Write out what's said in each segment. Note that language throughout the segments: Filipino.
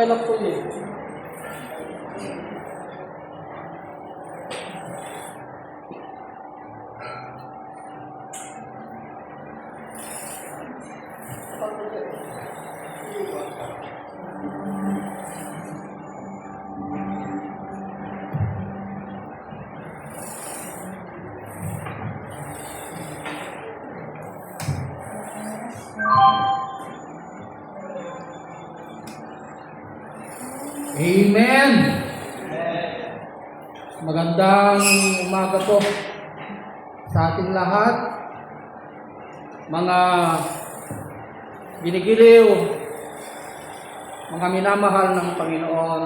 pala po yun. Amen. Magandang umaga po sa ating lahat, mga ginigiliw, mga minamahal ng Panginoon.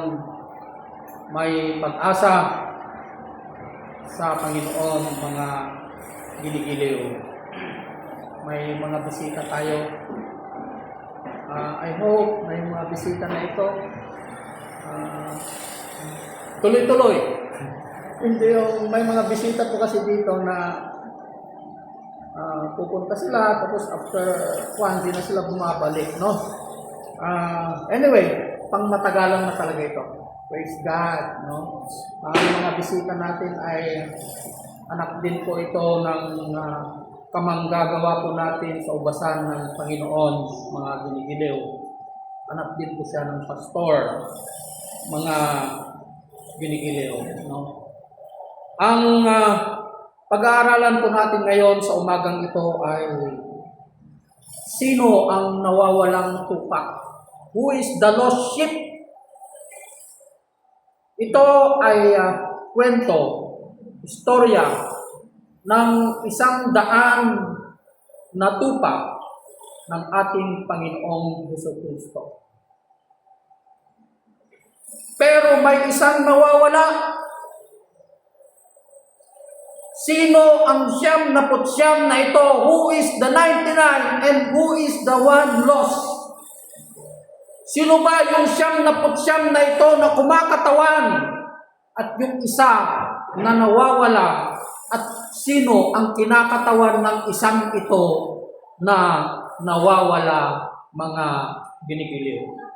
May pag-asa sa Panginoon, mga ginigiliw. May mga bisita tayo. I hope may mga bisita na ito tuloy-tuloy. Hindi yung may mga bisita po kasi dito na pupunta sila tapos after hindi na sila bumabalik, no? Anyway, pang matagalan na talaga ito. Praise God, no? Ang mga bisita natin ay anak din po ito ng kamanggagawa po natin sa ubasan ng Panginoon, mga ginigiliw. Anak din po siya ng pastor, mga ginigiliw, no? Ang pag-aaralan po natin ngayon sa umagang ito ay sino ang nawawalang tupa? Who is the lost sheep? Ito ay kwento, istorya ng 100 na tupa ng ating Panginoong Jesucristo. Pero may isang nawawala. Sino ang 99 na ito? Who is the 99 and who is the one lost? Sino ba yung 99 na ito na kumakatawan at yung isa na nawawala? At sino ang kinakatawan ng isang ito na nawawala, mga ginigiliw?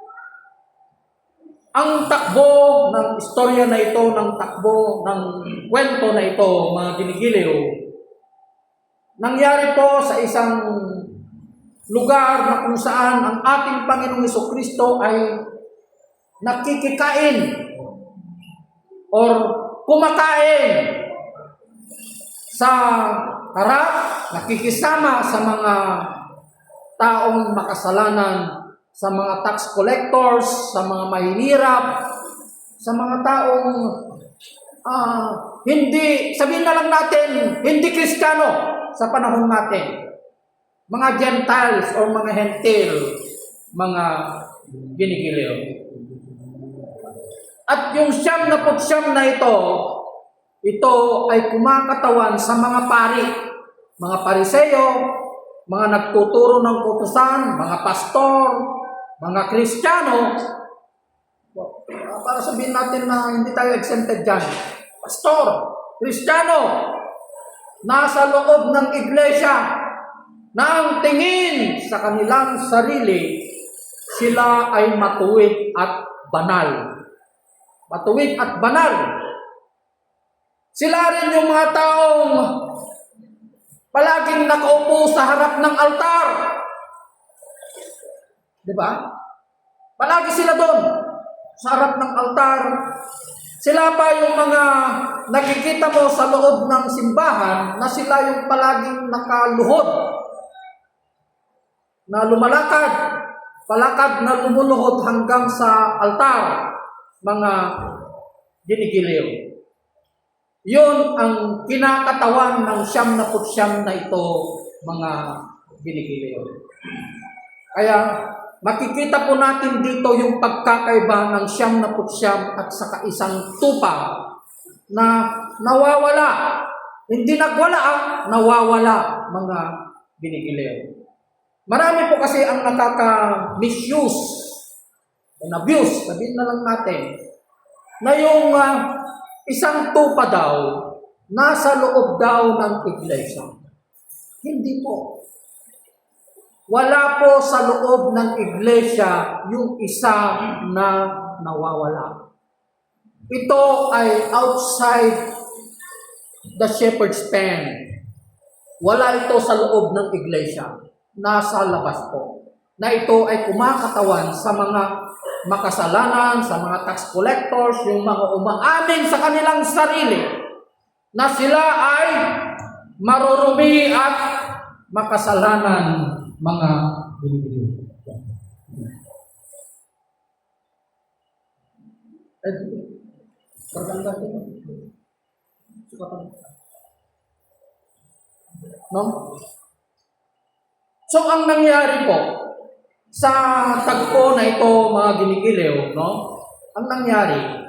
Ang takbo ng istorya na ito, ng takbo ng kwento na ito, mga ginigiliw, nangyari po sa isang lugar na kung saan ang ating Panginoong Jesucristo ay nakikikain or kumakain sa harap, nakikisama sa mga taong makasalanan, sa mga tax collectors, sa mga mahihirap, sa mga taong hindi, sabihin na lang natin, hindi Kristiyano sa panahon natin. Mga Gentiles o mga Hentil, mga ginigiliw. At yung 99 na ito ay kumakatawan sa mga pari, mga Pariseo, mga nagtuturo ng kautusan, mga pastor, mga Kristiyano. Para sabihin natin na hindi tayo exempted dyan. Pastor, Kristiyano, nasa loob ng iglesia na ang tingin sa kanilang sarili, sila ay matuwid at banal. Matuwid at banal. Sila rin yung mga taong palaging nakaupo sa harap ng altar. Diba? Palagi sila doon sa harap ng altar. Sila pa yung mga nakikita mo sa loob ng simbahan na sila yung palaging nakaluhod, na lumalakad, palakad na lumuluhod hanggang sa altar, mga ginigiliw. Yun ang kinakatawan ng 99 na ito, mga ginigiliw. Kaya makikita po natin dito yung pagkakaiba ng 99 at saka isang tupa na nawawala. Hindi nagwala, nawawala, mga ginigiliw. Marami po kasi ang nakaka-misuse and abuse, sabihin na lang natin, na yung isang tupa daw, nasa loob daw ng iglesia. Hindi po. wala po sa loob ng iglesia yung isa na nawawala. Ito ay outside the shepherd's pen. Wala ito sa loob ng iglesia. Nasa labas po. Na ito ay kumakatawan sa mga makasalanan, sa mga tax collectors, yung mga umaamin sa kanilang sarili na sila ay marurumi at makasalanan mga binibili. No? So, ang nangyari po sa tagpo na ito, mga ginigiliw, no? Ang nangyari,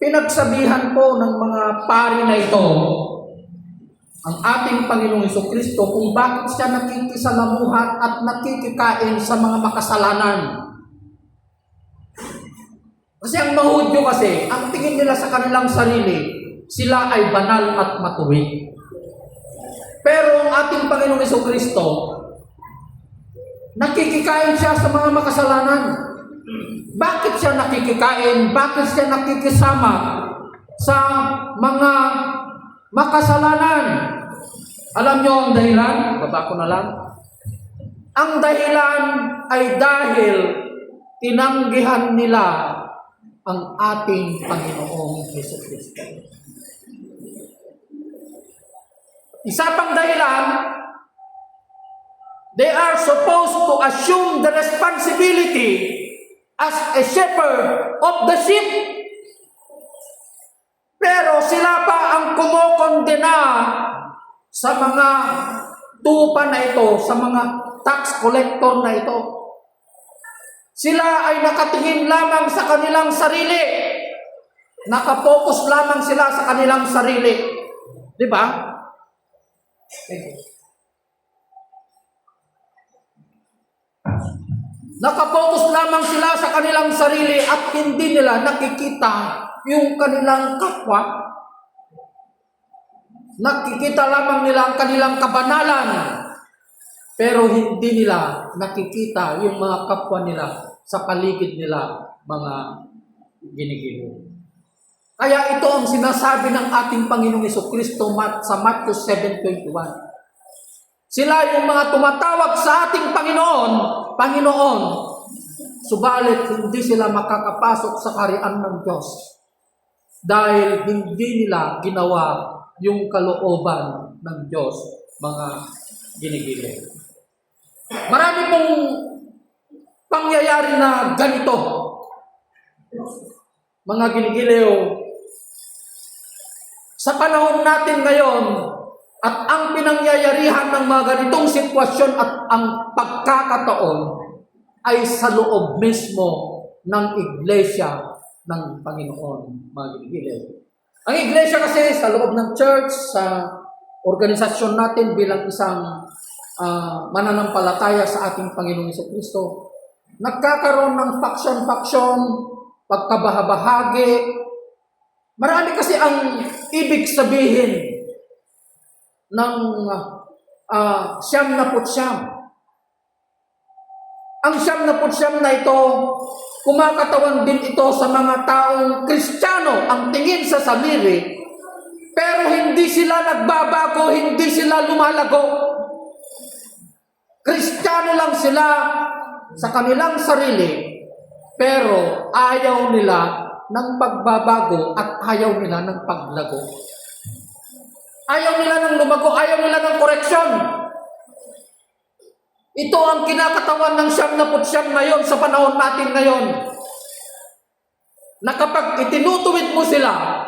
pinagsabihan po ng mga pari na ito ang ating Panginoong Jesucristo kung bakit siya nakikisalamuhan at nakikikain sa mga makasalanan. Kasi ang mga Hudyo kasi, ang tingin nila sa kanilang sarili, sila ay banal at matuwid. Pero ang ating Panginoong Jesucristo, nakikikain siya sa mga makasalanan. Bakit siya nakikikain? Bakit siya nakikisama sa mga makasalanan? Alam niyo ang dahilan? Baba ko na lang. Ang dahilan ay dahil tinanggihan nila ang ating Panginoong Jesucristo. Isa pang dahilan, they are supposed to assume the responsibility as a shepherd of the sheep. Pero sila pa ang kumokondena sa mga tupa na ito, sa mga tax collector na ito. Sila ay nakatingin lamang sa kanilang sarili. Nakapokus lamang sila sa kanilang sarili. Di ba? Nakapokus lamang sila sa kanilang sarili at hindi nila nakikita yung kanilang kapwa. Nakikita lamang nila ang kanilang kabanalan, pero hindi nila nakikita yung mga kapwa nila sa paligid nila, mga ginigiliw. Kaya ito ang sinasabi ng ating Panginoong Jesucristo sa Matthew 7:21. Sila yung mga tumatawag sa ating Panginoon, Panginoon, subalit hindi sila makakapasok sa kaharian ng Diyos dahil hindi nila ginawa yung kalooban ng Diyos, mga ginigiliw. Marami pong pangyayari na ganito, mga ginigiliw, sa panahon natin ngayon. At ang pinangyayarihan ng mga ganitong sitwasyon at ang pagkakataon ay sa loob mismo ng iglesia ng Panginoon, mga ginigiliw. Ang iglesia kasi sa loob ng church, sa organisasyon natin bilang isang mananampalataya sa ating Panginoong Jesucristo, nagkakaroon ng faction-faction, pagkabahabahagi. Marami kasi ang ibig sabihin ng siyam na putsyam. Ang siyam na putsyam na ito, kumakatawan din ito sa mga taong Kristiyano ang tingin sa sarili, pero hindi sila nagbabago, hindi sila lumalago. Kristiyano lang sila sa kanilang sarili, pero ayaw nila ng pagbabago at ayaw nila ng paglago. Ayaw nila ng lumago, ayaw nila ng koreksyon. Ito ang kinakatawan ng siyam na putsyam ngayon sa panahon natin ngayon. Na kapag itinutuwid mo sila,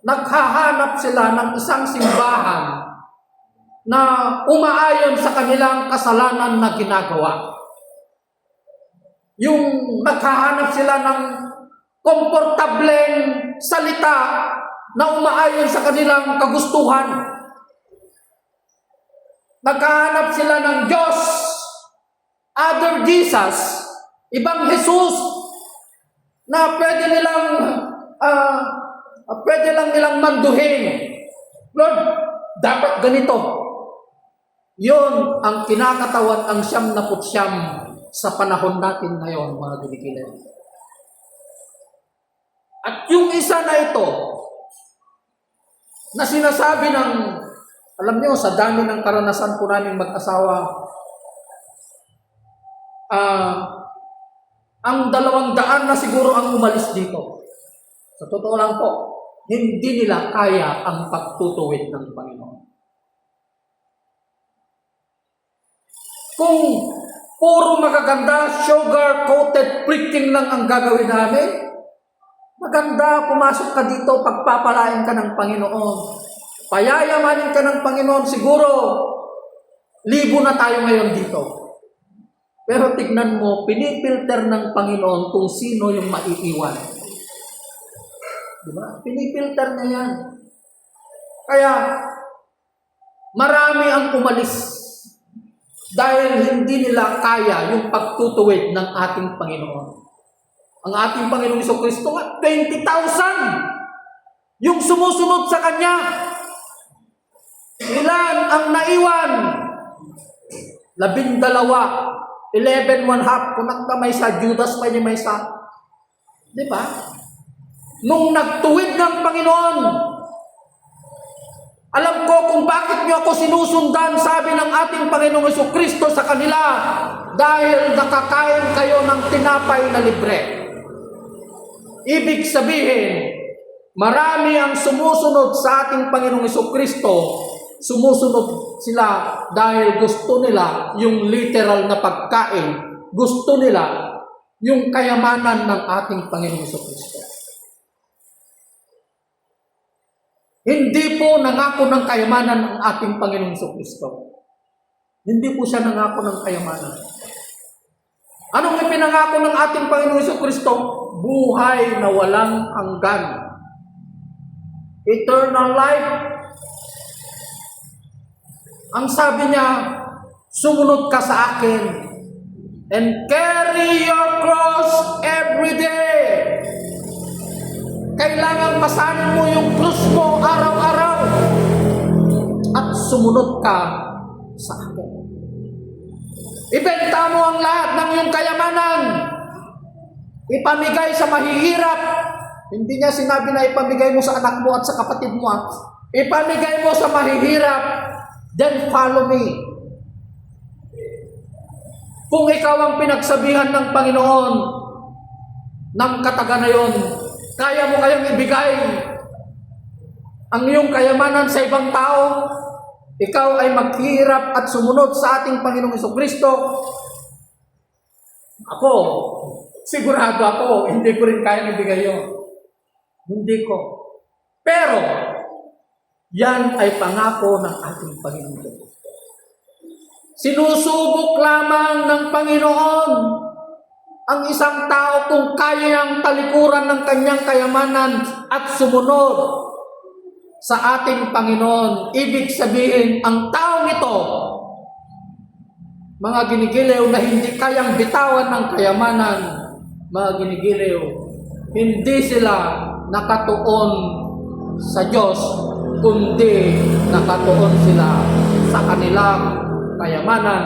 naghahanap sila ng isang simbahan na umaayon sa kanilang kasalanan na ginagawa. Yung naghahanap sila ng komportableng salita na umaayon sa kanilang kagustuhan. Naghahanap sila ng Diyos, other Jesus, ibang Jesus, na pwede lang nilang manduhin. Lord, dapat ganito. Yun ang kinakatawan, ang 99 sa panahon natin ngayon, mga ginigilan. At yung isa na ito, na sinasabi ng, alam niyo, sa dami ng karanasan po namin mag-asawa, ang 200 na siguro ang umalis dito. Sa totoo lang po, hindi nila kaya ang pagtutuwid ng Panginoon. Kung puro magaganda, sugar-coated preaching lang ang gagawin namin, maganda, pumasok ka dito, pagpapalain ka ng Panginoon. Payayamanin ka ng Panginoon, siguro, 1,000 na tayo ngayon dito. Pero tignan mo, pinipilter ng Panginoon kung sino yung maiiwan. Diba? Pinipilter niya yan. Kaya, marami ang umalis dahil hindi nila kaya yung pagtutuwid ng ating Panginoon. Ang ating Panginoong Jesucristo nga, 20,000 yung sumusunod sa Kanya. Ilan ang naiwan? 12, 11, 1/2. Kung may sa Judas pa niya may sa. Di ba? Nung nagtuwid ng Panginoon, alam ko kung bakit niyo ako sinusundan, sabi ng ating Panginoong Jesucristo sa kanila, dahil nakakain kayo ng tinapay na libre. Ibig sabihin, marami ang sumusunod sa ating Panginoong Jesucristo, sumusunod sila dahil gusto nila yung literal na pagkain, gusto nila yung kayamanan ng ating Panginoong Jesucristo. Hindi po nangako ng kayamanan ng ating Panginoong Jesucristo. Hindi po siya nangako ng kayamanan. Anong ipinangako ng ating Panginoong Jesucristo? Buhay na walang hanggan. Eternal life. Ang sabi niya, sumunod ka sa akin and carry your cross every day. Kailangan pasanin mo yung krus mo araw-araw at sumunod ka sa akin. Ibenta mo ang lahat ng iyong kayamanan. Ipamigay sa mahihirap. Hindi niya sinabi na ipamigay mo sa anak mo at sa kapatid mo. Ipamigay mo sa mahihirap. Then follow me. Kung ikaw ang pinagsabihan ng Panginoon ng kataga na yon, kaya mo kayang ibigay ang iyong kayamanan sa ibang tao, ikaw ay maghihirap at sumunod sa ating Panginoong Jesucristo. Ako, sigurado ako, hindi ko rin kayang ibigay yun. Hindi ko. Pero, yan ay pangako ng ating Panginoon Jesucristo. Sinusubok lamang ng Panginoon ang isang tao kung kayang talikuran ng kanyang kayamanan at sumunod sa ating Panginoon. Ibig sabihin, ang taong ito, mga ginigiliw na hindi kayang bitawan ng kayamanan, mga ginigiliw, hindi sila nakatuon sa Diyos, kundi nakatuon sila sa kanilang kayamanan,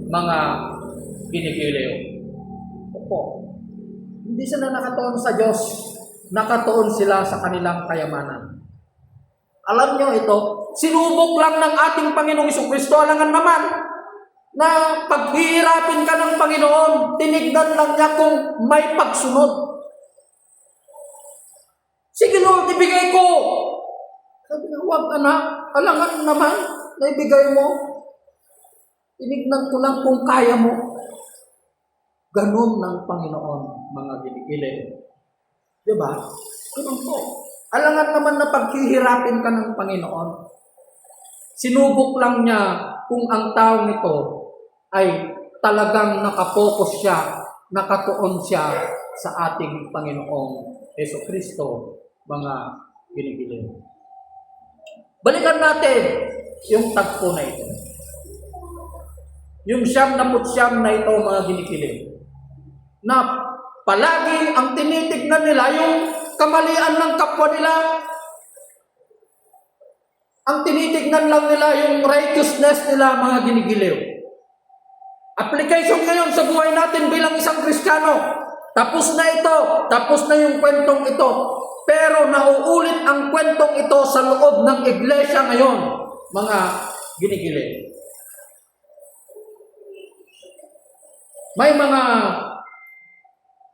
mga ginigiliw. Po. Hindi sila nakatuon sa Diyos, nakatuon sila sa kanilang kayamanan. Alam nyo ito, sinubok lang ng ating Panginoong Jesucristo, alangan naman na paghihirapin ka ng Panginoon, tinignan lang niya kung may pagsunod. Sige Lord, ibigay ko. Sabi niya, huwag anak, alangan naman na ibigay mo. Tinignan ko lang kung kaya mo. Ganun ng Panginoon, mga ginigiliw. Diba? Ganun po. Alangan naman na paghihirapin ka ng Panginoon. Sinubok lang niya kung ang taong ito ay talagang nakapokus siya, nakatuon siya sa ating Panginoong Jesucristo, mga ginigiliw. Balikan natin yung tagpo na ito. Yung 99 na ito, mga ginigiliw, na palagi ang tinitignan nila yung kamalian ng kapwa nila. Ang tinitignan lang nila yung righteousness nila, mga ginigiliw. Application ngayon sa buhay natin bilang isang Kristiyano. Tapos na ito, tapos na yung kwentong ito. Pero nauulit ang kwentong ito sa loob ng iglesia ngayon, mga ginigiliw. May mga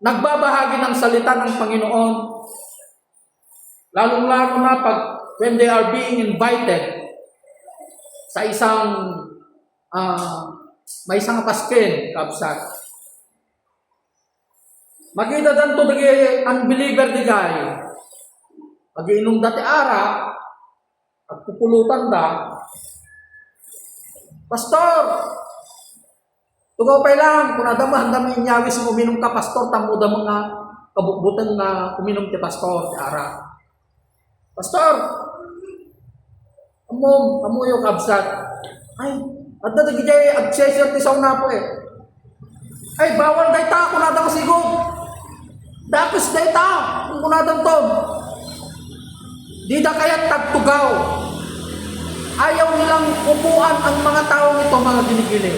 nagbabahagi ng salita ng Panginoon, lalong-lalo na when they are being invited sa may isang paskin, kapsat. Magkita danto dagi unbeliever di gay. Pag-iinom dati ara, at pupulutan da, Pastor, tugaw pa lang, kung nadamahan inyawis mo uminom ka, Pastor, tamuda mga kabukbutan na uminom ti Pastor, ti ara. Pastor, amuyo kabsat. Ay, at dati jay agsesyon ti sauna po eh. Ay, bawal day ta, kung nadang sigod. Dakis day ta, kung nadang to. Di da kaya tagtugaw. Ayaw nilang upuan ang mga taong ito, mga ginigiliw.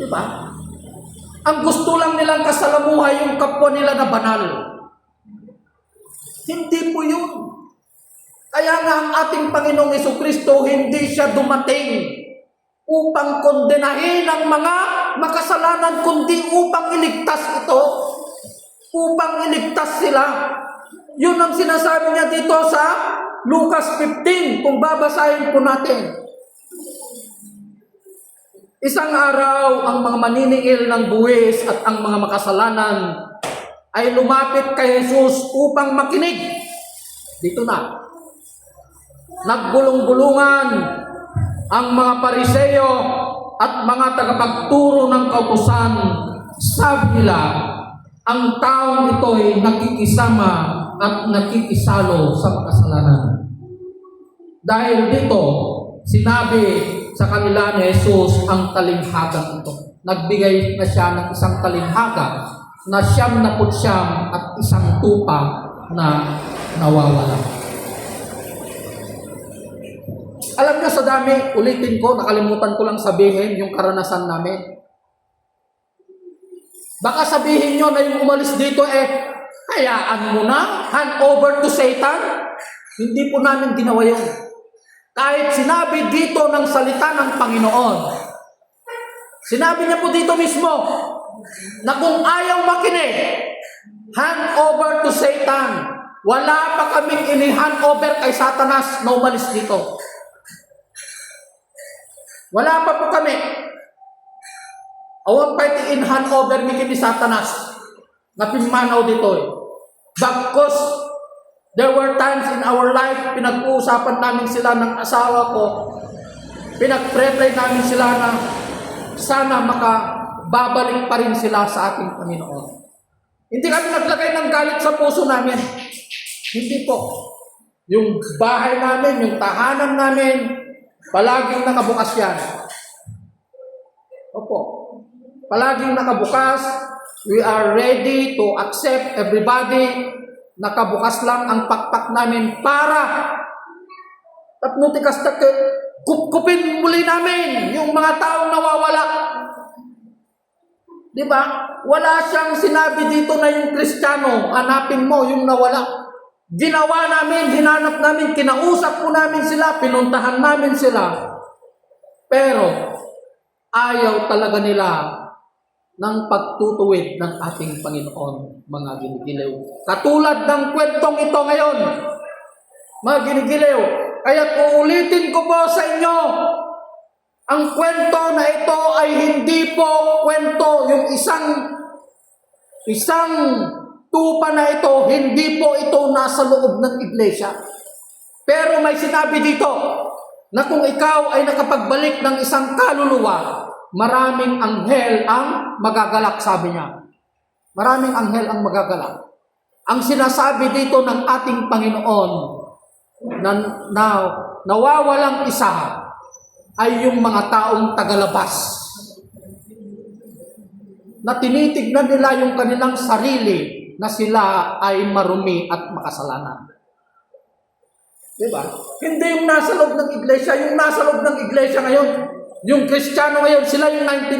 Diba? Ang gusto lang nilang kasalamuhay yung kapwa nila na banal. Hindi po yun. Kaya nga ang ating Panginoong Jesucristo, hindi siya dumating upang kondenahin ang mga makasalanan, kundi upang iligtas ito. Upang iligtas sila. Yun ang sinasabi niya dito sa Lucas 15, kung babasahin po natin. Isang araw, ang mga maniningil ng buwis at ang mga makasalanan ay lumapit kay Jesus upang makinig. Dito na. Naggulong-gulungan ang mga Pariseo at mga tagapagturo ng kautusan. Sabi nila, ang taong ito'y nakikisama at nakikisalo sa makasalanan. Dahil dito, sinabi sa kanila ni Jesus ang talinghagang ito. Nagbigay na siya ng isang talinghaga na 99 at isang tupa na nawawala. Alam niyo sa dami, ulitin ko, nakalimutan ko lang sabihin yung karanasan namin. Baka sabihin nyo na yung umalis dito hayaan mo na, hand over to Satan. Hindi po namin ginawa yun. Kahit sinabi dito ng salita ng Panginoon, sinabi niya po dito mismo, na kung ayaw makinig, hand over to Satan. Wala pa kaming ini-hand over kay Satanas na umalis dito. Wala pa po kami. Awang pwede in-hand over ni kini Satanas na pimanaw dito eh. Bagkos, there were times in our life, pinag-uusapan namin sila ng asawa ko, pinag-pray namin sila na sana makababalik pa rin sila sa ating Panginoon. Hindi kami naglagay ng galit sa puso namin. Hindi po. Yung bahay namin, yung tahanan namin, palaging nakabukas yan. Opo. Palaging nakabukas. We are ready to accept everybody. Nakabukas lang ang pakpak namin para tapnutikas na kupkupin muli namin yung mga taong nawawala. Diba? Wala siyang sinabi dito na yung Kristiyano, hanapin mo yung nawala. Ginawa namin, hinanap namin, kinausap po namin sila, pinuntahan namin sila. Pero ayaw talaga nila ng pagtutuwid ng ating Panginoon, mga ginigiliw. Katulad ng kwentong ito ngayon, mga ginigiliw. Kaya uulitin ko po sa inyo, ang kwento na ito ay hindi po kwento, yung isang tupa na ito, hindi po ito nasa loob ng iglesia. Pero may sinabi dito, na kung ikaw ay nakapagbalik ng isang kaluluwa, maraming anghel ang magagalak, sabi niya. Maraming anghel ang magagalak. Ang sinasabi dito ng ating Panginoon na nawawalang isa ay yung mga taong tagalabas. Na tinitignan nila yung kanilang sarili na sila ay marumi at makasalanan. Di ba? Hindi yung nasa loob ng iglesia. Yung nasa loob ng iglesia ngayon, yung Kristiyano ngayon, sila yung 99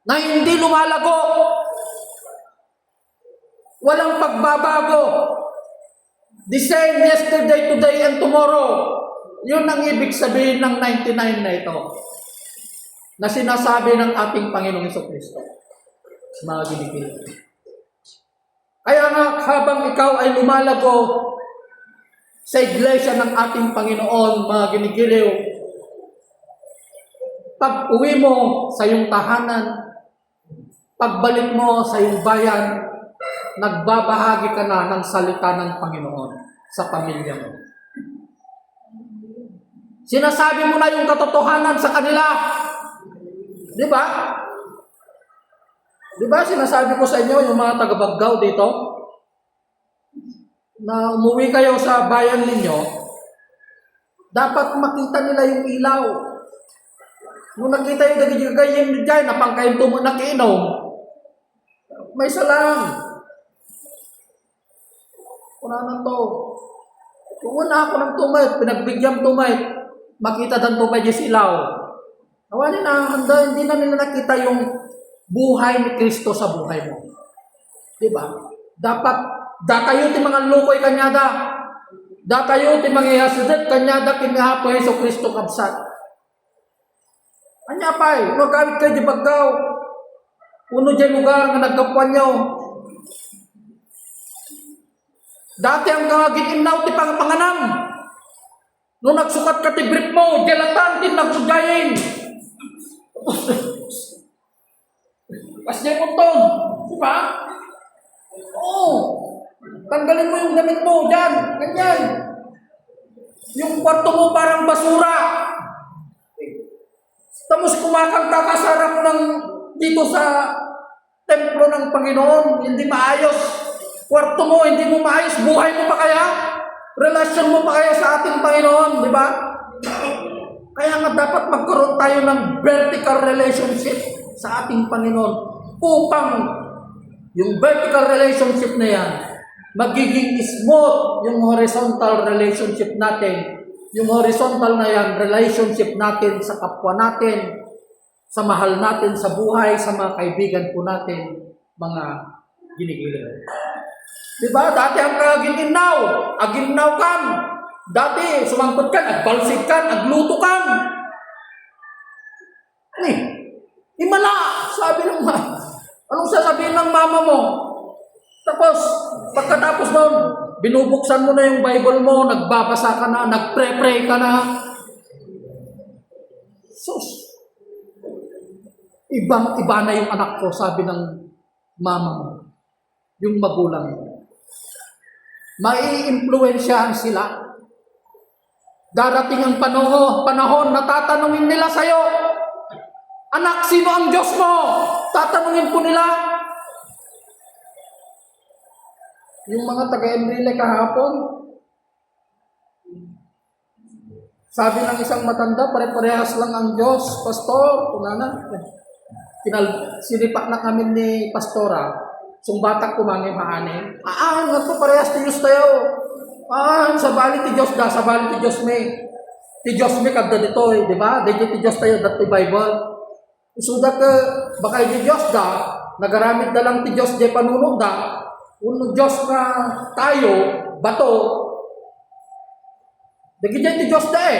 na hindi lumalago. Walang pagbabago. The same yesterday, today, and tomorrow. Yun ang ibig sabihin ng 99 na ito. Na sinasabi ng ating Panginoong Jesucristo. Mga ginigilig. Kaya nga, habang ikaw ay lumalago sa iglesia ng ating Panginoon, mga ginigiliw, pag uwi mo sa iyong tahanan, pagbalik mo sa iyong bayan, nagbabahagi ka na ng salita ng Panginoon sa pamilya mo. Sinasabi mo na yung katotohanan sa kanila. Di ba? Di ba sinasabi ko sa inyo, yung mga taga-Baggaw dito, na umuwi kayo sa bayan ninyo, dapat makita nila yung ilaw. Nung nakita yung nagigagayin dyan, napangkain tumo na kiinom, may salang. Kuna na to. Kung una ako ng tumait, pinagbigyan tumait, makita dan tumay yung ilaw. Nawali na, hindi na nila nakita yung buhay ni Kristo sa buhay mo. Diba? Dapat, datayo ti mga lukoy kanyada. Datayo ti mga hasidet kanyada kinahapo Yeso Kristo kabsat. Anya pa'y, magamit kayo di Baggaw. Uno dyan lugar nga nagkapuan nyo. Dati ang ginaw ti panganam. Nung nagsukat ka ti brief mo, gelatan din nagsugayin. Pas niya utong, di ba? Oo. Tanggalin mo yung damit mo dyan, ganyan. Yung kwarto mo parang basura. Tapos kumakanta ka sa harap ng dito sa templo ng Panginoon, hindi maayos. Kwarto mo, hindi mo maayos. Buhay mo pa kaya? Relasyon mo pa kaya sa ating Panginoon, di ba? Kaya nga dapat magkaroon tayo ng vertical relationship sa ating Panginoon upang yung vertical relationship na yan magiging smooth yung horizontal relationship natin. Yung horizontal na yan, relationship natin sa kapwa natin, sa mahal natin sa buhay, sa mga kaibigan po natin, mga ginigiling. Diba? Dati ang aginaw kan. Dati, sumangkot kan, agbalsid kan, agluto kan. Himala! Sabi ng mama. Anong sasabihin ng mama mo? Tapos, pagkatapos doon, binubuksan mo na yung Bible mo, nagbabasa ka na, nagpre-pray ka na. Sus! Iba na yung anak ko, sabi ng mama mo. Yung magulang mo. Mai-impluwensyahan sila. Darating ang panahon na tatanungin nila sa'yo, anak, sino ang Diyos mo? Tatanungin po nila. Yung mga taga-Enrile kahapon, sabi ng isang matanda, pare-parehas lang ang Diyos, Pastor, kunana. Sinipak na kami ni Pastora, sumbatak kumangin maanin. Nga po, parehas ti Diyos tayo. Sa bali ti Diyos da, sa bali ti Diyos may. Ti Diyos may kada dito, di ba? Di ti Diyos tayo, dat ti Bible. Isuda ka, baka ti Diyos da, nagaramit na lang ti Diyos di panunog da, uno Diyos na tayo, bato, dagi dyan ti Diyos da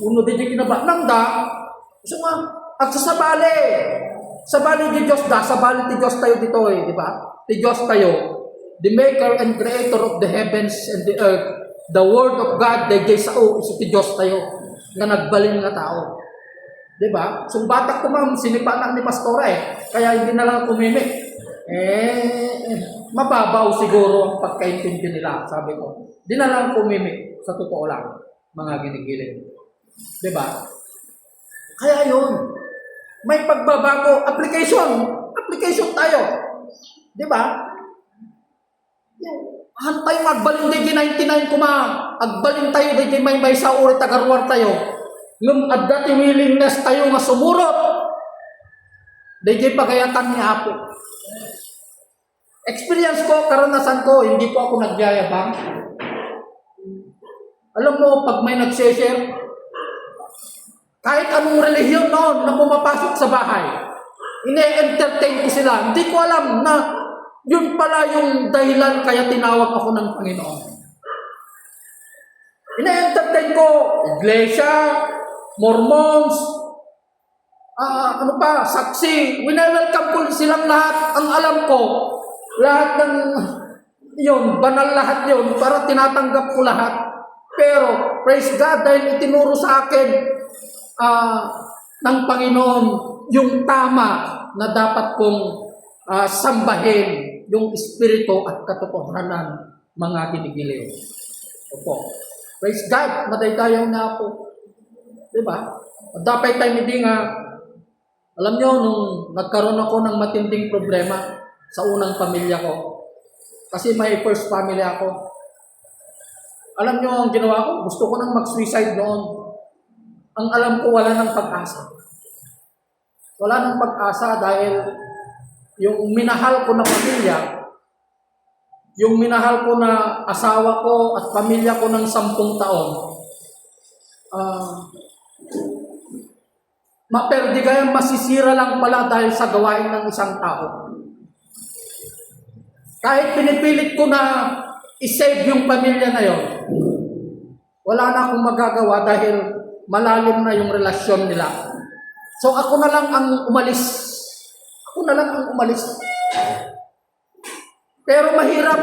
uno di kinabatang da, so nga, at sa sabali ti Diyos da, sabali ti Diyos tayo dito di ba? Ti Diyos tayo, the maker and creator of the heavens and the earth, the word of God, the J.S.O., iso ti Diyos tayo, nga nagbalin nga tao. Diba? So batak ko ma'am, sinipanak ni Pastora kaya hindi na lang kumimik. Mababaw siguro ang pagkaintindi nila, sabi ko. Di na lang kumimik, sa totoo lang, mga ginigiling. Diba? Kaya yun, may pagbabago, application tayo. Diba? Hantay magbalin di 99 kuma, agbalin tayo di may sa ulit agarwar tayo. Ngam adda ti willingness tayo nga sumurot. Di pagayatan ni Apo. Experience ko, karanasan ko, hindi po ako nagyayabang. Alam mo, pag may nag-share, kahit anong relihiyon noon na pumapasok sa bahay, ine-entertain ko sila. Hindi ko alam na yun pala yung dahilan kaya tinawag ako ng Panginoon. Ine-entertain ko, Iglesia, Mormons, saksi. Wine-welcome ko silang lahat. Ang alam ko, lahat ng yun, banal lahat yun, para tinatanggap ko lahat. Pero, praise God, dahil itinuro sa akin ng Panginoon yung tama na dapat kong sambahin yung Espiritu at katotohanan mga kinigiliw. Opo. Praise God, madaydayaw na ako. Diba? Dapat tayo hindi nga, alam nyo, nung nagkaroon ako ng matinding problema sa unang pamilya ko, kasi may first family ako, alam nyo ang ginawa ko? Gusto ko nang mag-suicide noon. Ang alam ko, wala nang pag-asa. Wala nang pag-asa dahil yung minahal ko na pamilya, yung minahal ko na asawa ko at pamilya ko ng 10 taon, maperdigayang masisira lang pala dahil sa gawain ng isang tao. Kahit pinipilit ko na i-save yung pamilya na yon, wala na akong magagawa dahil malalim na yung relasyon nila. So ako na lang ang umalis. Ako na lang ang umalis. Pero mahirap.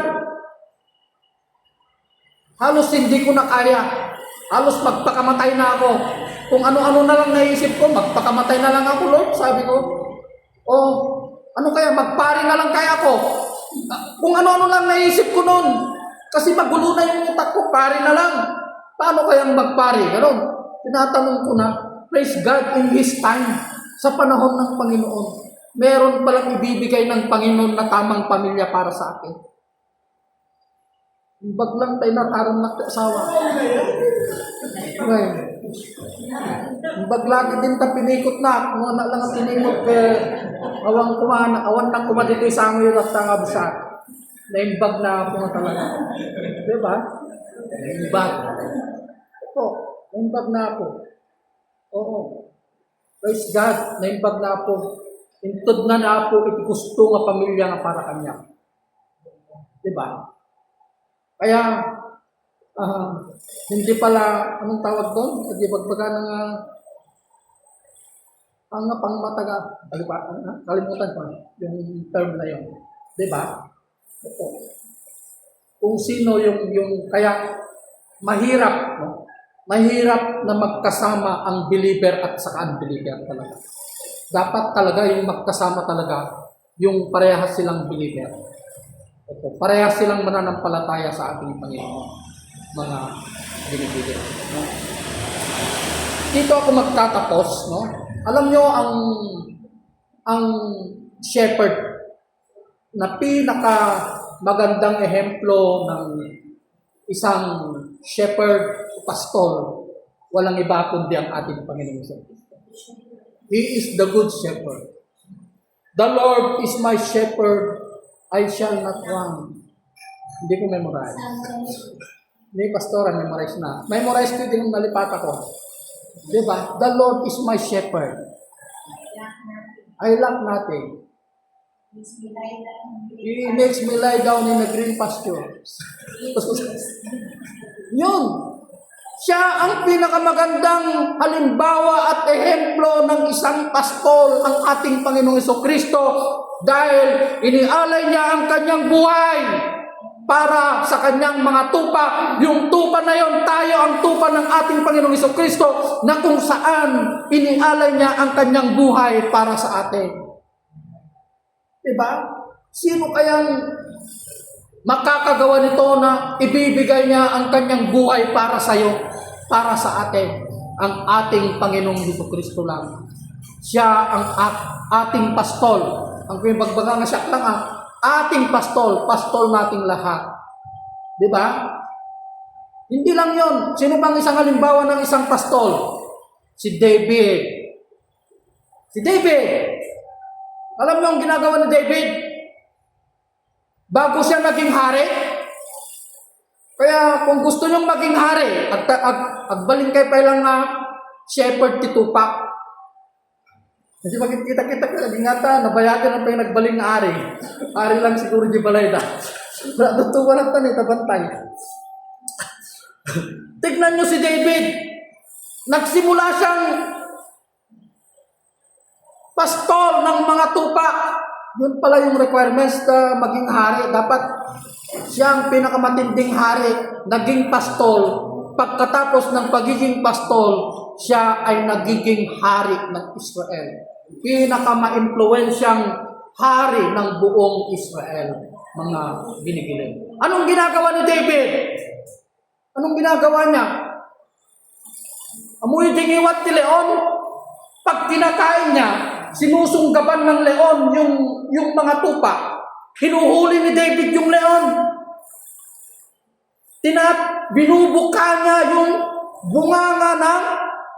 Halos hindi ko na kaya. Halos magpakamatay na ako. Kung ano-ano na lang naisip ko, magpakamatay na lang ako, Lord. Sabi ko, ano kaya, magpari na lang kaya ako. Kung ano-ano lang naisip ko noon. Kasi magulo na yung utak ko, pari na lang. Paano kayang magpari? Ganon. Tinatanong ko na, praise God in His time, sa panahon ng Panginoon, meron palang ibibigay ng Panginoon na tamang pamilya para sa akin. Bag lang tayo na parang nag-asawa. Okay. Bag lagi din ta pinikot na, mga na lang ang pinikot awan na kumadito sa amoy at tangabsat. Naimbag na ako na talaga. Diba? Naimbag. Opo, naimbag na ako. Oo. Praise God, naimbag na ako. Intod na ako, iti gusto nga pamilya nga para kanya. Diba? Kaya, hindi pala, anong tawag doon? Hindi bagbaga ng pangmataga. Kalimutan ko yung term na yun. Diba? Opo. Kung sino yung kaya mahirap, no? Mahirap na magkasama ang believer at saka unbeliever talaga. Dapat talaga yung magkasama talaga, yung parehas silang believer. Opo, parehas silang mananampalataya sa ating Panginoon, mga binibigyan. No? Dito ako magtatapos, no? Alam nyo, ang shepherd na pinaka magandang ehemplo ng isang shepherd o pastor, walang iba kundi ang ating Panginoon sa Kristo. He is the good shepherd. The Lord is my shepherd, I shall not want. Hindi ko memorize. Hindi, pastora, memorize na. Memorize ko din yung nalipat ako. Diba? The Lord is my shepherd. I lack nothing. He makes me lie down in the green pasture. Yun. Siya ang pinakamagandang halimbawa at ehemplo ng isang pastol, ang ating Panginoong Jesucristo, dahil inialay niya ang kanyang buhay para sa kanyang mga tupa. Yung tupa na yon, tayo ang tupa ng ating Panginoong Jesucristo, na kung saan inialay niya ang kanyang buhay para sa atin. Diba? Sino kayang makakagawa nito na ibibigay niya ang kanyang buhay para sa iyo, para sa atin? Ang ating Panginoong Jesucristo lang. Siya ang ating pastol. Ang pinagbaga nga siya lang ating pastol nating lahat. Diba? Hindi lang yon. Sino bang isang halimbawa ng isang pastol? Si David. Si David. Alam mo ang ginagawa ni David? Bago siya naging hari, Kaya kung gusto nyong maging hari, agbalin kayo pa lang shepherd ti Tupac. Kasi makikita-kita ka, ingata, nabayagan ang pa nagbaling na hari. Hari lang siguro di balay da. Natutuwa lang tanay, tabantay. Tignan nyo si David. Nagsimula siyang pastol ng mga tupa. Yun pala yung requirements na maging hari. Dapat siyang pinakamatinding hari, naging pastol. Pagkatapos ng pagiging pastol, siya ay nagiging hari ng Israel. Pinakama-impluensyang hari ng buong Israel, mga ginigiling. Anong ginagawa ni David? Anong ginagawa niya? Amoy dingiwat ni leon. Pag kinakain niya, sinusunggaban ng leon yung mga tupa. Hinuhuli ni David yung leon. Binubuka niya yung bunganga ng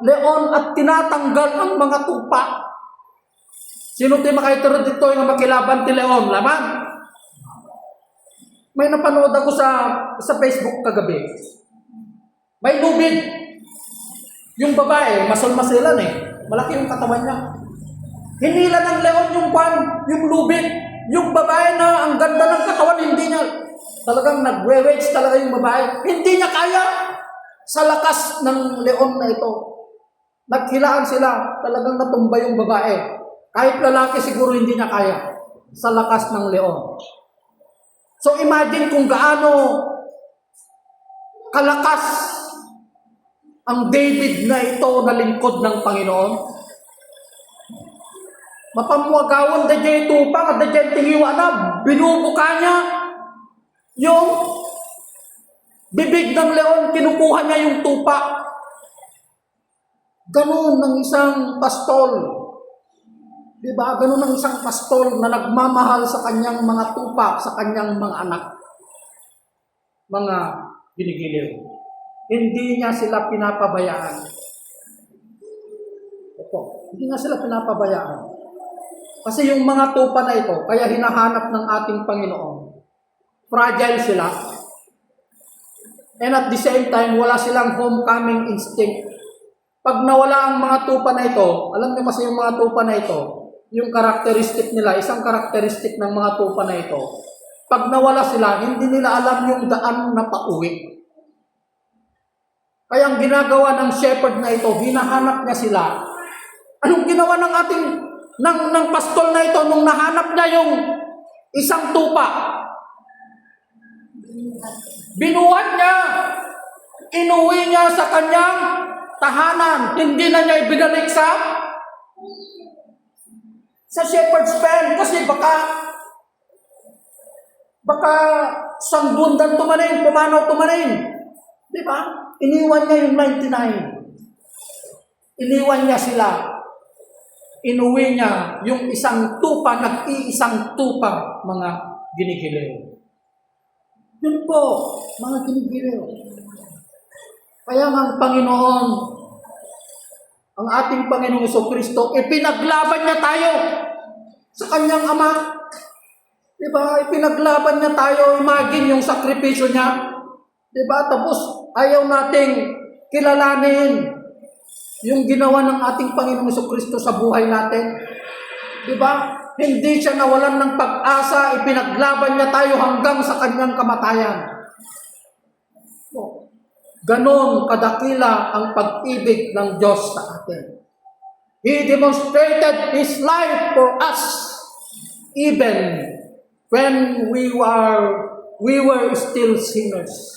leon at tinatanggal ang mga tupa. Sino tayo makaituro dito yung makilaban ti leon? Laman? May napanood ako sa Facebook kagabi. May lubid. Yung babae, masal-masilan Malaki yung katawan niya. Hinila ng leon yung lubid. Yung babae na ang ganda ng katawan, hindi niya. Talagang nagwe-wage talaga yung babae. Hindi niya kaya. Sa lakas ng leon na ito. Naghilaan sila. Talagang natumba yung babae. Kahit lalaki siguro hindi niya kaya. Sa lakas ng leon. So imagine kung gaano kalakas ang David na ito na lingkod ng Panginoon. Mapamuagawan da dyan tupang at da dyan tingiwa na binubuka niya yung bibig ng leon, kinukuha niya yung tupa. Ganun ng isang pastol. Diba? Ganun ng isang pastol na nagmamahal sa kanyang mga tupa, sa kanyang mga anak. Mga ginigiliw. Hindi niya sila pinapabayaan. Hindi niya sila pinapabayaan. Kasi yung mga tupa na ito, kaya hinahanap ng ating Panginoon. Fragile sila. And at the same time, wala silang homecoming instinct. Pag nawala ang mga tupa na ito, alam niyo kasi yung mga tupa na ito, yung karakteristik nila, isang karakteristik ng mga tupa na ito, pag nawala sila, hindi nila alam yung daan na pauwi. Kaya ang ginagawa ng shepherd na ito, hinahanap niya sila. Anong ginawa ng ating ng pastol na ito nung nahanap niya yung isang tupa? Binuhat niya. Inuwi niya sa kanyang tahanan. Hindi na niya ibinalik sa shepherd's pen kasi baka sangbundan tumanin, pumanaw tumanin. Di ba? Iniwan niya yung 99. Iniwan niya sila. Inuwi niya yung isang tupa, nag-iisang tupa, mga ginigiliw. Yun po, mga ginigiliw. Kaya ang Panginoon, ang ating Panginoong Jesucristo, ipinaglaban niya tayo sa kanyang Ama. Diba? Ipinaglaban niya tayo. Imagine yung sakripisyo niya. Diba? Tapos, ayaw nating kilalanin yung ginawa ng ating Panginoong Jesucristo sa buhay natin. Diba? Hindi siya nawalan ng pag-asa. Ipinaglaban niya tayo hanggang sa kanyang kamatayan. Ganon kadakila ang pag-ibig ng Diyos sa atin. He demonstrated His life for us even when we were still sinners.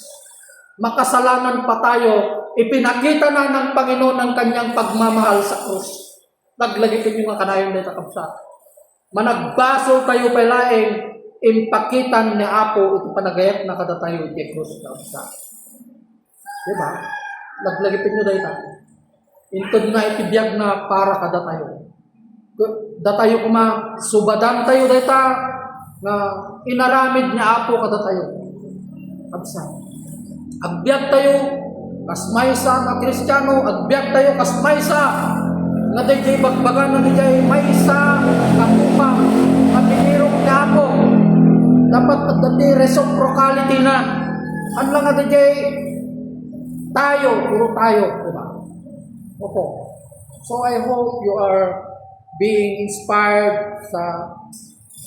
Makasalanan pa tayo, ipinakita na ng Panginoon ang kanyang pagmamahal sa krus. Naglagipin yung mga kanayon nito kapsa. Managbaso tayo palaing impakitan ni Apo ito panagayat na kada tayo iti krus kapsa. Diba? Naglagipin nyo dahil tayo. Intod na itibiyag na para kada tayo. Da tayo subadan tayo dahil na inaramid niya Apo kada tayo. Kapsa. Agbyag tayo, kasmaysa na Kristiyano, agbyag tayo, kasmaysa na dayjay bagbagan na dayjay maysa, kapupang, kapinirong niya Apo. Dapat at dati reciprocality na. Ano lang nga DJ, tayo, puro tayo, di ba? Opo. So I hope you are being inspired sa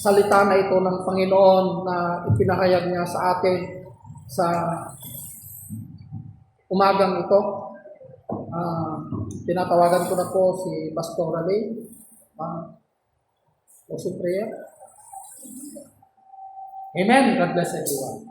salita na ito ng Panginoon na ipinahayag niya sa atin sa umagang ito. Tinatawagan ko na po si Pastor Raleigh. Closing prayer. Amen. God bless everyone.